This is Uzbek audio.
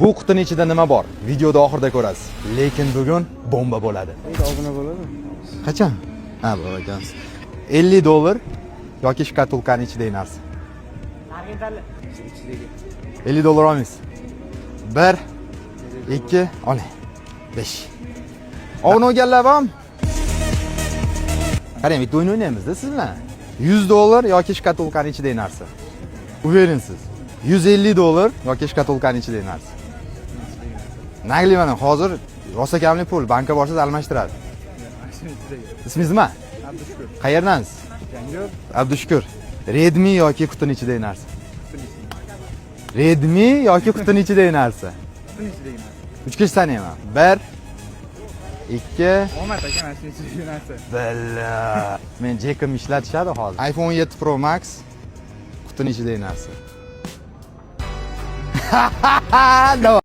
Bu qutining ichida nima bor? Videoda oxirida ko'rasiz. Lekin bugun bomba bo'ladi. Ozgina bo'ladi. Qachon? Ha, bu ekansiz. $50 yoki shkatulkaning ichidagi narsa. $50 olamiz. 1 2 oling. 5. Ovni olganlar bormi? Qarang, bitta o'yin o'ynaymiz-da siz bilan. $100 yoki shkatulkaning ichidagi narsa. Uverinsiz. $150 yoki shkatulkaning ichidagi narsa. Naglimani hozir rosakamli pul, bankka borsangiz almashtiradi. Ismingiz nima? Abdushukur. Qayerdansiz? Yangiyo'l. Abdushukur. Redmi yoki qutining ichidagi narsa? Redmi yoki qutining ichidagi narsa? Qutining ichidagi narsa. 3 kishi sanayman. 1 2 Omad aka, mana shuning ichidagi narsa. Billa. Men jekim ishlatishadi hozir. iPhone 7 Pro Max qutining ichidagi narsa. Давай.